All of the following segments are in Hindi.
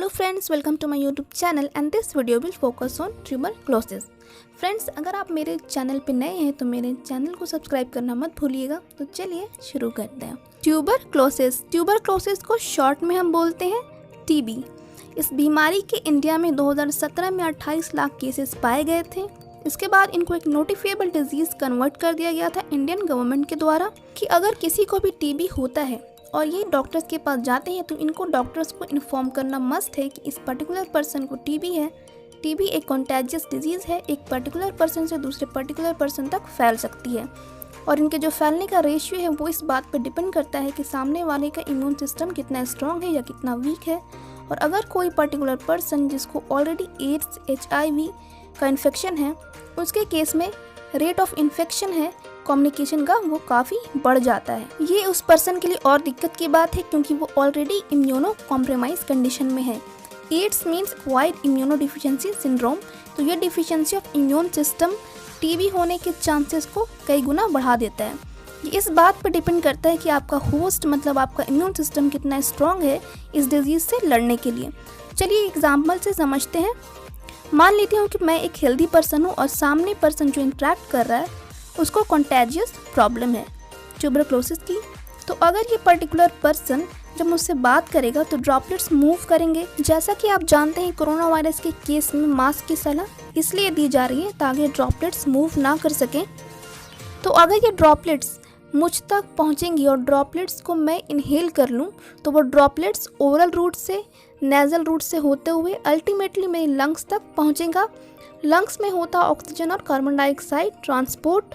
Hello friends, welcome to my YouTube channel and this video will focus on tuberculosis. Friends, अगर आप मेरे चैनल पे नए हैं तो मेरे चैनल को सब्सक्राइब करना मत भूलिएगा। तो चलिए शुरू करते हैं। ट्यूबरक्लोसिस को शॉर्ट में हम बोलते हैं टीबी। इस बीमारी के इंडिया में 2017 में 28 लाख केसेस पाए गए थे। इसके बाद इनको एक नोटिफिएबल डिजीज़ कन्वर्ट कर दिया गया था इंडियन गवर्नमेंट के द्वारा कि अगर किसी को भी टीबी होता है और ये डॉक्टर्स के पास जाते हैं तो इनको डॉक्टर्स को इन्फॉर्म करना मस्ट है कि इस पर्टिकुलर पर्सन को टीबी है। टीबी एक कॉन्टेजियस डिजीज़ है, एक पर्टिकुलर पर्सन से दूसरे पर्टिकुलर पर्सन तक फैल सकती है और इनके जो फैलने का रेशियो है वो इस बात पर डिपेंड करता है कि सामने वाले का इम्यून सिस्टम कितना स्ट्रॉन्ग है या कितना वीक है। और अगर कोई पर्टिकुलर पर्सन जिसको ऑलरेडी एड्स HIV का इन्फेक्शन है, उसके केस में रेट ऑफ इन्फेक्शन है कम्युनिकेशन का वो काफ़ी बढ़ जाता है। ये उस पर्सन के लिए और दिक्कत की बात है क्योंकि वो ऑलरेडी इम्यूनो कॉम्प्रोमाइज कंडीशन में है। AIDS means acquired immuno deficiency syndrome. तो ये deficiency of immune system TB होने के चांसेस को कई गुना बढ़ा देता है। ये इस बात पर डिपेंड करता है कि आपका होस्ट मतलब आपका इम्यून सिस्टम कितना स्ट्रॉन्ग है इस डिजीज़ से लड़ने के लिए। चलिए एग्जाम्पल से समझते हैं। मान लेती हूँ कि मैं एक हेल्दी पर्सन हूँ और सामने पर्सन जो इंटरेक्ट कर रहा है उसको कॉन्टेजियस प्रॉब्लम है ट्यूबरक्लोसिस की। तो अगर ये पर्टिकुलर पर्सन जब मुझसे बात करेगा तो ड्रॉपलेट्स मूव करेंगे। जैसा कि आप जानते हैं कोरोना वायरस के केस में मास्क की सलाह इसलिए दी जा रही है ताकि ड्रॉपलेट्स मूव ना कर सकें। तो अगर ये ड्रॉपलेट्स मुझ तक पहुंचेंगी और ड्रॉपलेट्स को मैं इनहेल कर लूं तो वो ड्रॉपलेट्स ओरल रूट से नेज़ल रूट से होते हुए अल्टीमेटली मेरे लंग्स तक पहुंचेगा। लंग्स में होता ऑक्सीजन और कार्बन डाइऑक्साइड ट्रांसपोर्ट,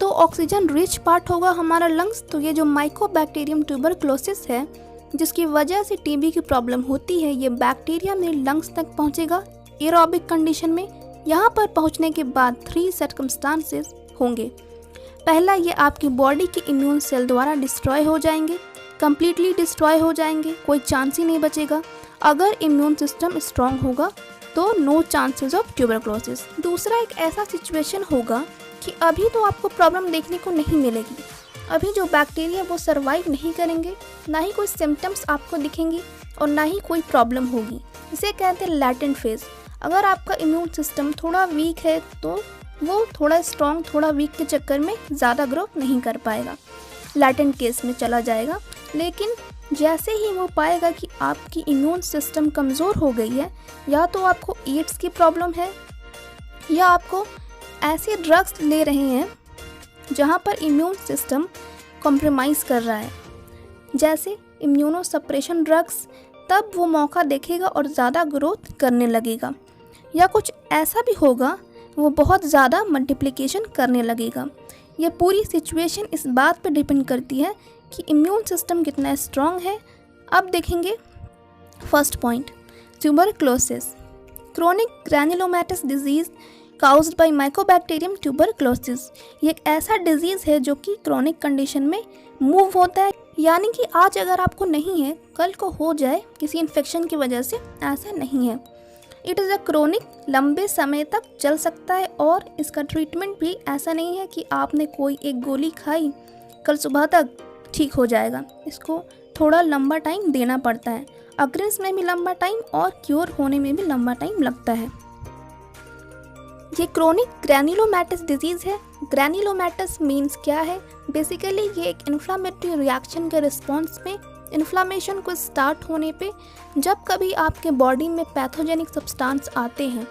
तो ऑक्सीजन रिच पार्ट होगा हमारा लंग्स। तो ये जो माइकोबैक्टीरियम ट्यूबरक्लोसिस है जिसकी वजह से टीबी की प्रॉब्लम होती है, ये बैक्टीरिया मेरे लंग्स तक पहुंचेगा एरोबिक कंडीशन में। यहाँ पर पहुँचने के बाद 3 सर्कमस्टांसेस होंगे। पहला, ये आपकी बॉडी के इम्यून सेल द्वारा डिस्ट्रॉय हो जाएंगे, कम्प्लीटली डिस्ट्रॉय हो जाएंगे, कोई चांस ही नहीं बचेगा। अगर इम्यून सिस्टम स्ट्रॉन्ग होगा तो नो चांसेस ऑफ ट्यूबरक्लोसिस। दूसरा, एक ऐसा सिचुएशन होगा कि अभी तो आपको प्रॉब्लम देखने को नहीं मिलेगी, अभी जो बैक्टीरिया वो सर्वाइव नहीं करेंगे, ना ही कोई सिम्टम्स आपको दिखेंगी और ना ही कोई प्रॉब्लम होगी। इसे कहते हैं लैटेंट फेज। अगर आपका इम्यून सिस्टम थोड़ा वीक है तो वो थोड़ा स्ट्रॉन्ग थोड़ा वीक के चक्कर में ज़्यादा ग्रोथ नहीं कर पाएगा, लैटेंट केस में चला जाएगा। लेकिन जैसे ही वो पाएगा कि आपकी इम्यून सिस्टम कमज़ोर हो गई है, या तो आपको एड्स की प्रॉब्लम है या आपको ऐसे ड्रग्स ले रहे हैं जहाँ पर इम्यून सिस्टम कॉम्प्रोमाइज़ कर रहा है, जैसे इम्यूनो सप्रेशन ड्रग्स, तब वो मौका देखेगा और ज़्यादा ग्रोथ करने लगेगा। या कुछ ऐसा भी होगा वो बहुत ज़्यादा मल्टीप्लिकेशन करने लगेगा। ये पूरी सिचुएशन इस बात पर डिपेंड करती है कि इम्यून सिस्टम कितना स्ट्रॉन्ग है। अब देखेंगे first point, tuberculosis chronic granulomatous disease caused by mycobacterium tuberculosis. ये एक ऐसा डिजीज़ है जो कि क्रोनिक कंडीशन में मूव होता है, यानी कि आज अगर आपको नहीं है कल को हो जाए किसी इन्फेक्शन की वजह से, ऐसा नहीं है। इट इज़ अ क्रोनिक, लंबे समय तक चल सकता है और इसका ट्रीटमेंट भी ऐसा नहीं है कि आपने कोई एक गोली खाई कल सुबह तक ठीक हो जाएगा। इसको थोड़ा लंबा टाइम देना पड़ता है, अग्रेस में भी लंबा टाइम और क्योर होने में भी लंबा टाइम लगता है। ये क्रोनिक ग्रैन्युलोमैटस डिजीज़ है। ग्रैन्युलोमैटस मीन्स क्या है? बेसिकली ये एक इन्फ्लामेटरी रिएक्शन के रिस्पॉन्स में, इन्फ्लामेशन को स्टार्ट होने पे जब कभी आपके बॉडी में पैथोजेनिक सब्सटेंस आते हैं,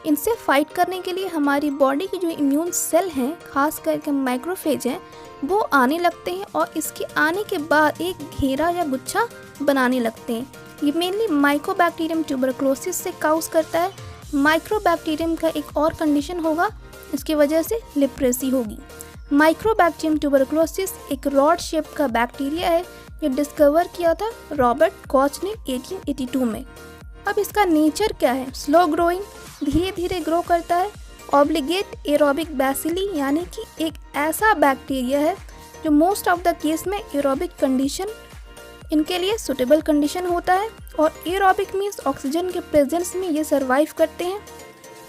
इनसे फाइट करने के लिए हमारी बॉडी की जो इम्यून सेल हैं, खास करके माइक्रोफेज हैं, वो आने लगते हैं और इसके आने के बाद एक घेरा या गुच्छा बनाने लगते हैं। ये मेनली माइकोबैक्टीरियम ट्यूबरक्लोसिस से काउज करता है। माइक्रोबैक्टीरियम का एक और कंडीशन होगा, इसकी वजह से लिप्रेसी होगी। माइक्रोबैक्टीरियम ट्यूबरक्लोसिस एक रॉड शेप का बैक्टीरिया है। ये डिस्कवर किया था रॉबर्ट कॉच ने 1882 में। अब इसका नेचर क्या है? स्लो ग्रोइंग, धीरे धीरे ग्रो करता है। ऑब्लिगेट एरोबिक बैसिली, यानी कि एक ऐसा बैक्टीरिया है जो मोस्ट ऑफ द केस में एरोबिक कंडीशन इनके लिए सुटेबल कंडीशन होता है और एरोबिक मीन्स ऑक्सीजन के प्रेजेंस में ये सर्वाइव करते हैं।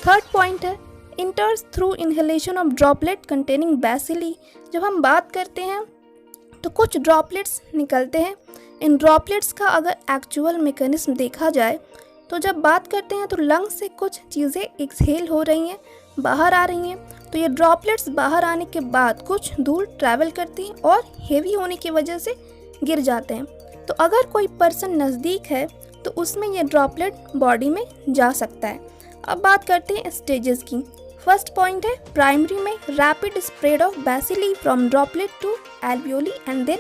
थर्ड पॉइंट है इंटर्स through inhalation of droplet containing bacilli. जब हम बात करते हैं तो कुछ ड्रॉपलेट्स निकलते हैं। इन ड्रॉपलेट्स का अगर एक्चुअल मैकेनिज्म देखा जाए तो जब बात करते हैं तो लंग्स से कुछ चीज़ें एक्सहेल हो रही हैं, बाहर आ रही हैं। तो ये ड्रॉपलेट्स बाहर आने के बाद कुछ दूर ट्रैवल करती हैं और हेवी होने की वजह से गिर जाते हैं। तो अगर कोई पर्सन नज़दीक है तो उसमें ये ड्रॉपलेट बॉडी में जा सकता है। अब बात करते हैं स्टेजेस की। फर्स्ट पॉइंट है प्राइमरी में rapid spread of bacilli from droplet to alveoli and then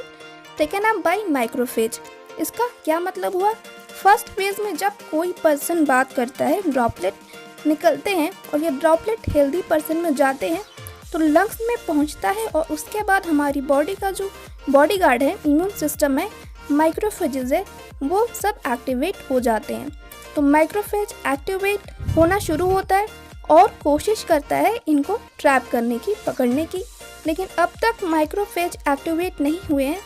taken up by macrophage. इसका क्या मतलब हुआ? फर्स्ट फेज में जब कोई पर्सन बात करता है, ड्रॉपलेट निकलते हैं और ये ड्रॉपलेट हेल्दी पर्सन में जाते हैं तो लंग्स में पहुंचता है और उसके बाद हमारी बॉडी का जो बॉडी गार्ड है, इम्यून सिस्टम है, माइक्रोफेजेस है, वो सब एक्टिवेट हो जाते हैं। तो माइक्रोफेज एक्टिवेट होना शुरू होता है और कोशिश करता है इनको ट्रैप करने की, पकड़ने की। लेकिन अब तक माइक्रोफेज एक्टिवेट नहीं हुए हैं।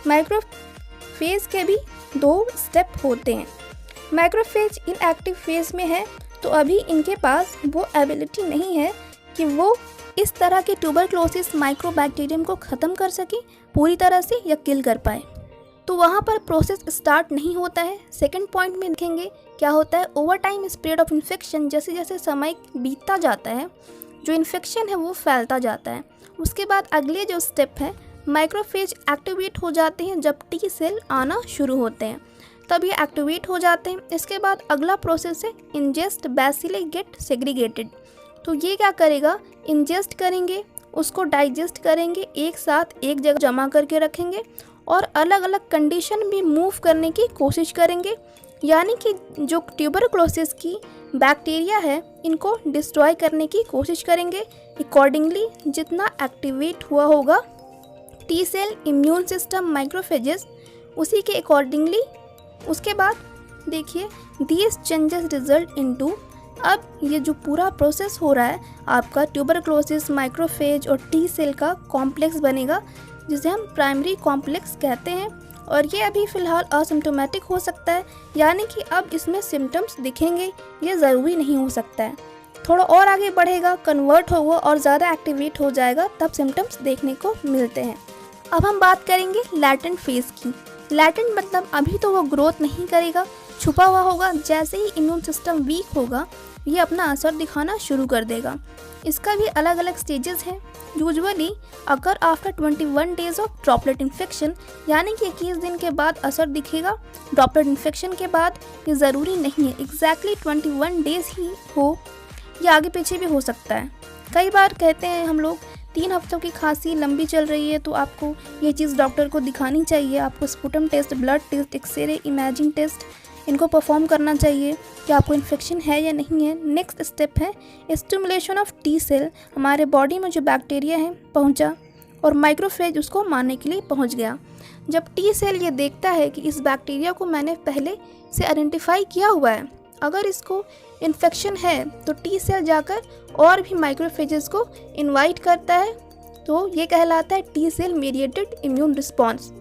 माइक्रोफेज के भी 2 स्टेप होते हैं। माइक्रोफेज इनएक्टिव फेज में है तो अभी इनके पास वो एबिलिटी नहीं है कि वो इस तरह के ट्यूबरक्लोसिस माइक्रोबैक्टीरियम को ख़त्म कर सके पूरी तरह से या किल कर पाए। तो वहाँ पर प्रोसेस स्टार्ट नहीं होता है। सेकंड पॉइंट में देखेंगे क्या होता है, over time spread of infection. जैसे जैसे समय बीतता जाता है जो इन्फेक्शन है वो फैलता जाता है। उसके बाद अगले जो स्टेप है, माइक्रोफेज एक्टिवेट हो जाते हैं जब टी सेल आना शुरू होते हैं, तब ये एक्टिवेट हो जाते हैं। इसके बाद अगला प्रोसेस है इंजेस्ट बैसिली गेट सेग्रीगेटेड। तो ये क्या करेगा, इंजेस्ट करेंगे, उसको डाइजेस्ट करेंगे, एक साथ एक जगह जमा करके रखेंगे और अलग अलग कंडीशन में मूव करने की कोशिश करेंगे। यानी कि जो ट्यूबरक्लोसिस की बैक्टीरिया है इनको डिस्ट्रॉय करने की कोशिश करेंगे। अकॉर्डिंगली जितना एक्टिवेट हुआ होगा T cell, immune system, macrophages, उसी के अकॉर्डिंगली उसके बाद देखिए दीज चेंजेस रिजल्ट इनटू, अब ये जो पूरा प्रोसेस हो रहा है आपका ट्यूबरक्लोसिस, माइक्रोफेज और टी सेल का कॉम्प्लेक्स बनेगा जिसे हम प्राइमरी कॉम्प्लेक्स कहते हैं। और ये अभी फ़िलहाल असिम्टोमेटिक हो सकता है, यानी कि अब इसमें सिम्टम्स दिखेंगे, ये ज़रूरी नहीं हो सकता है। थोड़ा और आगे बढ़ेगा, कन्वर्ट होगा और ज़्यादा एक्टिवेट हो जाएगा, तब सिम्टम्स देखने को मिलते हैं। अब हम बात करेंगे लैटेंट फेज़ की। लैटेंट मतलब अभी तो वो ग्रोथ नहीं करेगा, छुपा हुआ होगा। जैसे ही इम्यून सिस्टम वीक होगा ये अपना असर दिखाना शुरू कर देगा। इसका भी अलग अलग स्टेजेस हैं। यूजुअली अगर after 21 days of droplet infection, यानी कि 21 दिन के बाद असर दिखेगा ड्रॉपलेट इन्फेक्शन के बाद। ये ज़रूरी नहीं है एग्जैक्टली 21 डेज ही हो, ये आगे पीछे भी हो सकता है। कई बार कहते हैं हम लोग 3 हफ्तों की खांसी लंबी चल रही है तो आपको ये चीज़ डॉक्टर को दिखानी चाहिए। आपको sputum test, blood test, X-ray, imaging test इनको परफॉर्म करना चाहिए कि आपको इन्फेक्शन है या नहीं है। नेक्स्ट स्टेप है स्टिमुलेशन ऑफ टी सेल। हमारे बॉडी में जो बैक्टीरिया है पहुंचा और माइक्रोफेज उसको मारने के लिए पहुंच गया। जब टी सेल ये देखता है कि इस बैक्टीरिया को मैंने पहले से आइडेंटिफाई किया हुआ है, अगर इसको इन्फेक्शन है तो टी सेल जाकर और भी माइक्रोफेजेस को इनवाइट करता है। तो ये कहलाता है T cell mediated immune response.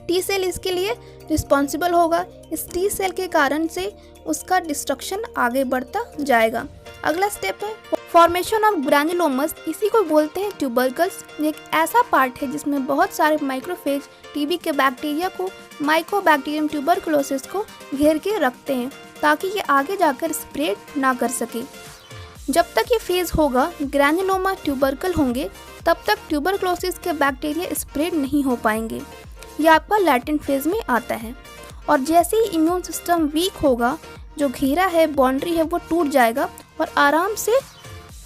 T cell इसके लिए रिस्पॉन्सिबल होगा। इस टी सेल के कारण से उसका डिस्ट्रक्शन आगे बढ़ता जाएगा। अगला स्टेप है फॉर्मेशन ऑफ ग्रैन्युलोमस। इसी को बोलते हैं ट्यूबरकल्स। ये एक ऐसा पार्ट है जिसमें बहुत सारे माइक्रोफेज टीबी के बैक्टीरिया को, माइकोबैक्टीरियम ट्यूबरकुलोसिस को घेर के रखते हैं ताकि ये आगे जाकर स्प्रेड ना कर सके। जब तक ये फेज़ होगा ग्रैन्युलोमा ट्यूबरकल होंगे, तब तक ट्यूबरकुलोसिस के बैक्टीरिया स्प्रेड नहीं हो पाएंगे। ये आपका लैटेंट फेज में आता है। और जैसे ही इम्यून सिस्टम वीक होगा, जो घेरा है, बाउंड्री है, वो टूट जाएगा और आराम से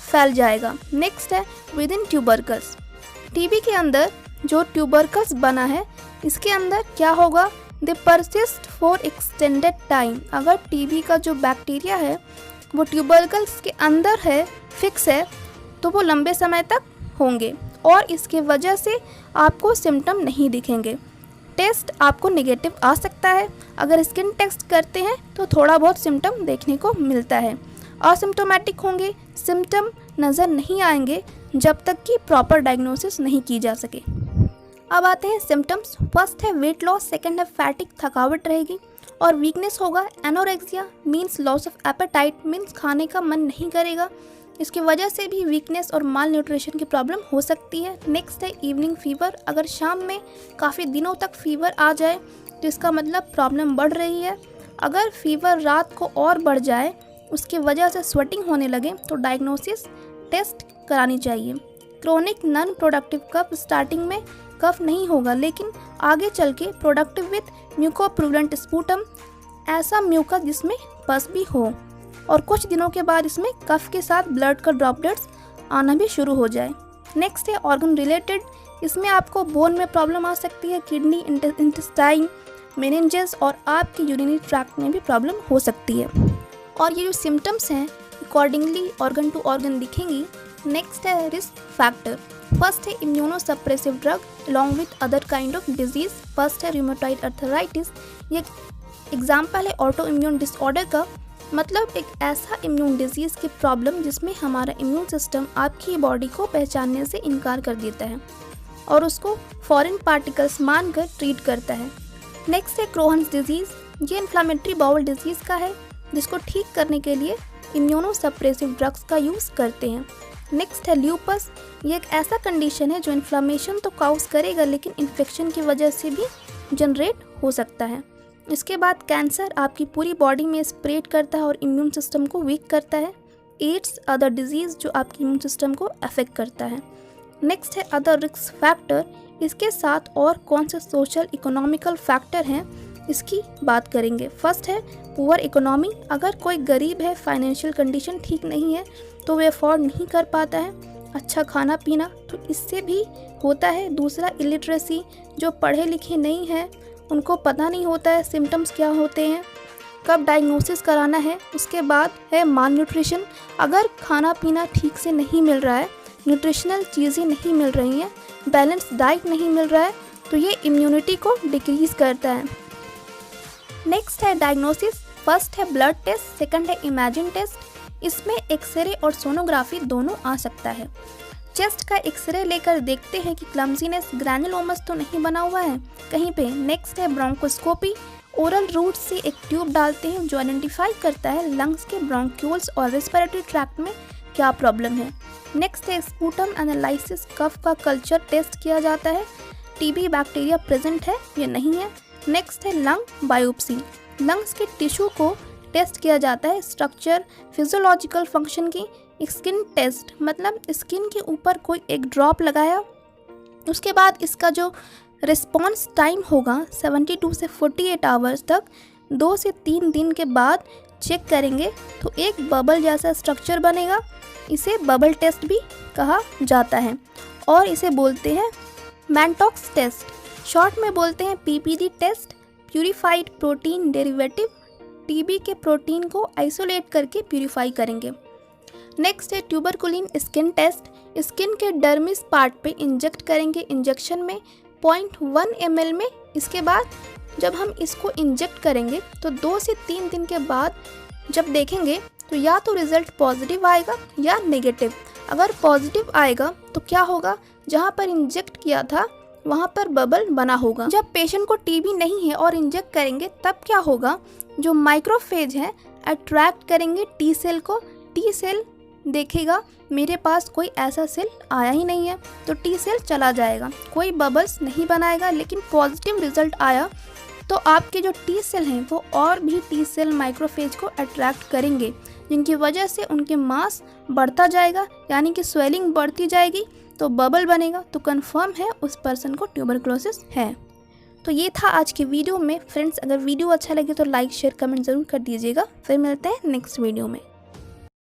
फैल जाएगा। नेक्स्ट है विद इन ट्यूबरकल्स। टीबी के अंदर जो ट्यूबरकल्स बना है इसके अंदर क्या होगा, दे परसिस्ट फॉर एक्सटेंडेड टाइम। अगर टीबी का जो बैक्टीरिया है वो ट्यूबरकल्स के अंदर है, फिक्स है, तो वो लंबे समय तक होंगे और इसके वजह से आपको सिम्टम नहीं दिखेंगे। टेस्ट आपको नेगेटिव आ सकता है। अगर स्किन टेस्ट करते हैं तो थोड़ा बहुत सिम्टम देखने को मिलता है। असिम्टोमेटिक होंगे, सिम्टम नज़र नहीं आएंगे जब तक कि प्रॉपर डायग्नोसिस नहीं की जा सके। अब आते हैं सिम्टम्स। फर्स्ट है वेट लॉस, सेकंड है फैटिक, थकावट रहेगी और वीकनेस होगा। Anorexia means loss of appetite, means खाने का मन नहीं करेगा। इसकी वजह से भी वीकनेस और माल न्यूट्रिशन की प्रॉब्लम हो सकती है। नेक्स्ट है इवनिंग फीवर। अगर शाम में काफ़ी दिनों तक फीवर आ जाए तो इसका मतलब प्रॉब्लम बढ़ रही है। अगर फीवर रात को और बढ़ जाए, उसकी वजह से स्वेटिंग होने लगे, तो डायग्नोसिस टेस्ट करानी चाहिए। Chronic non productive cough. Starting में कफ नहीं होगा लेकिन आगे चल के प्रोडक्टिव विथ म्यूकोप्रूलेंट स्पूटम, ऐसा म्यूकस जिसमें पस भी हो, और कुछ दिनों के बाद इसमें कफ के साथ ब्लड का ड्रॉपलेट्स आना भी शुरू हो जाए। नेक्स्ट है ऑर्गन रिलेटेड। इसमें आपको बोन में प्रॉब्लम आ सकती है, किडनी, इंटेस्टाइन, मेनिंजेस और आपके यूरिनरी ट्रैक्ट में भी प्रॉब्लम हो सकती है। और ये जो सिम्टम्स हैं अकॉर्डिंगली ऑर्गन टू ऑर्गन दिखेंगी। नेक्स्ट है रिस्क फैक्टर। फर्स्ट है immunosuppressive drug along with other kind of disease. First है रूमेटॉइड अर्थराइटिस। ये एग्जाम्पल है ऑटो इम्यून डिसऑर्डर का, मतलब एक ऐसा इम्यून डिजीज़ की प्रॉब्लम जिसमें हमारा इम्यून सिस्टम आपकी बॉडी को पहचानने से इनकार कर देता है और उसको फॉरेन पार्टिकल्स मानकर ट्रीट करता है। नेक्स्ट है क्रोहन्स डिजीज़। ये इन्फ्लामेटरी बाउल डिजीज़ का है जिसको ठीक करने के लिए इम्यूनोसप्रेसिव ड्रग्स का यूज़ करते हैं। नेक्स्ट है ल्यूपस। ये एक ऐसा कंडीशन है जो इन्फ्लामेशन तो काउज करेगा लेकिन इन्फेक्शन की वजह से भी जनरेट हो सकता है। इसके बाद कैंसर आपकी पूरी बॉडी में स्प्रेड करता है और इम्यून सिस्टम को वीक करता है। एड्स अदर डिजीज़ जो आपके इम्यून सिस्टम को अफेक्ट करता है। नेक्स्ट है अदर रिस्क फैक्टर। इसके साथ और कौन से सोशल इकोनॉमिकल फैक्टर हैं इसकी बात करेंगे। फर्स्ट है पुअर इकोनॉमी। अगर कोई गरीब है, फाइनेंशियल कंडीशन ठीक नहीं है, तो वे अफोर्ड नहीं कर पाता है अच्छा खाना पीना, तो इससे भी होता है। दूसरा इलिटरेसी, जो पढ़े लिखे नहीं हैं उनको पता नहीं होता है सिम्टम्स क्या होते हैं, कब डायग्नोसिस कराना है। उसके बाद है माल न्यूट्रिशन। अगर खाना पीना ठीक से नहीं मिल रहा है, न्यूट्रिशनल चीज़ें नहीं मिल रही हैं, बैलेंस डाइट नहीं मिल रहा है, तो ये इम्यूनिटी को डिक्रीज़ करता है। नेक्स्ट है डायग्नोसिस। फर्स्ट है ब्लड टेस्ट, सेकंड है इमेजिन टेस्ट। इसमें एक्सरे और सोनोग्राफी दोनों आ सकता है। चेस्ट का एक्सरे लेकर देखते हैं कि क्लम्जीनेस, ग्रैनुलोमस तो नहीं बना हुआ है कहीं पे। नेक्स्ट है ब्रोंकोस्कोपी। ओरल रूट से एक ट्यूब डालते हैं जो आइडेंटिफाई करता है लंग्स के ब्रोंक्यूल्स और रेस्पिरेटरी ट्रैक्ट में क्या प्रॉब्लम है। नेक्स्ट है स्पूटम एनालिसिस। कफ का कल्चर टेस्ट किया जाता है, टीबी बैक्टीरिया प्रेजेंट है या नहीं है। नेक्स्ट है लंग बायोप्सी। लंग्स के टिश्यू को टेस्ट किया जाता है, स्ट्रक्चर, फिजियोलॉजिकल फंक्शन की। स्किन टेस्ट, मतलब स्किन के ऊपर कोई एक ड्रॉप लगाया, उसके बाद इसका जो रिस्पॉन्स टाइम होगा 72 से 48 आवर्स तक, 2 से 3 दिन के बाद चेक करेंगे तो एक बबल जैसा स्ट्रक्चर बनेगा। इसे बबल टेस्ट भी कहा जाता है और इसे बोलते हैं मैनटॉक्स टेस्ट। शॉर्ट में बोलते हैं PPD test, purified protein derivative. TB के प्रोटीन को आइसोलेट करके प्यूरिफाई करेंगे। नेक्स्ट है ट्यूबरकुलिन स्किन टेस्ट। स्किन के डर्मिस पार्ट पे इंजेक्ट करेंगे इंजेक्शन में 0.1 ml में। इसके बाद जब हम इसको इंजेक्ट करेंगे तो 2 से 3 दिन के बाद जब देखेंगे तो या तो रिज़ल्ट पॉजिटिव आएगा या नेगेटिव। अगर पॉजिटिव आएगा तो क्या होगा, जहाँ पर इंजेक्ट किया था वहाँ पर बबल बना होगा। जब पेशेंट को टीबी नहीं है और इंजेक्ट करेंगे तब क्या होगा, जो माइक्रोफेज है अट्रैक्ट करेंगे टी सेल को। टी सेल देखेगा मेरे पास कोई ऐसा सेल आया ही नहीं है, तो टी सेल चला जाएगा, कोई बबल्स नहीं बनाएगा। लेकिन पॉजिटिव रिजल्ट आया तो आपके जो टी सेल हैं वो और भी टी सेल माइक्रोफेज को अट्रैक्ट करेंगे, जिनकी वजह से उनके मास बढ़ता जाएगा, यानी कि स्वेलिंग बढ़ती जाएगी, तो बबल बनेगा, तो कंफर्म है उस पर्सन को ट्यूबरकुलोसिस है। तो ये था आज की वीडियो में। फ्रेंड्स, अगर वीडियो अच्छा लगे तो लाइक शेयर कमेंट ज़रूर कर दीजिएगा। फिर मिलते हैं नेक्स्ट वीडियो में।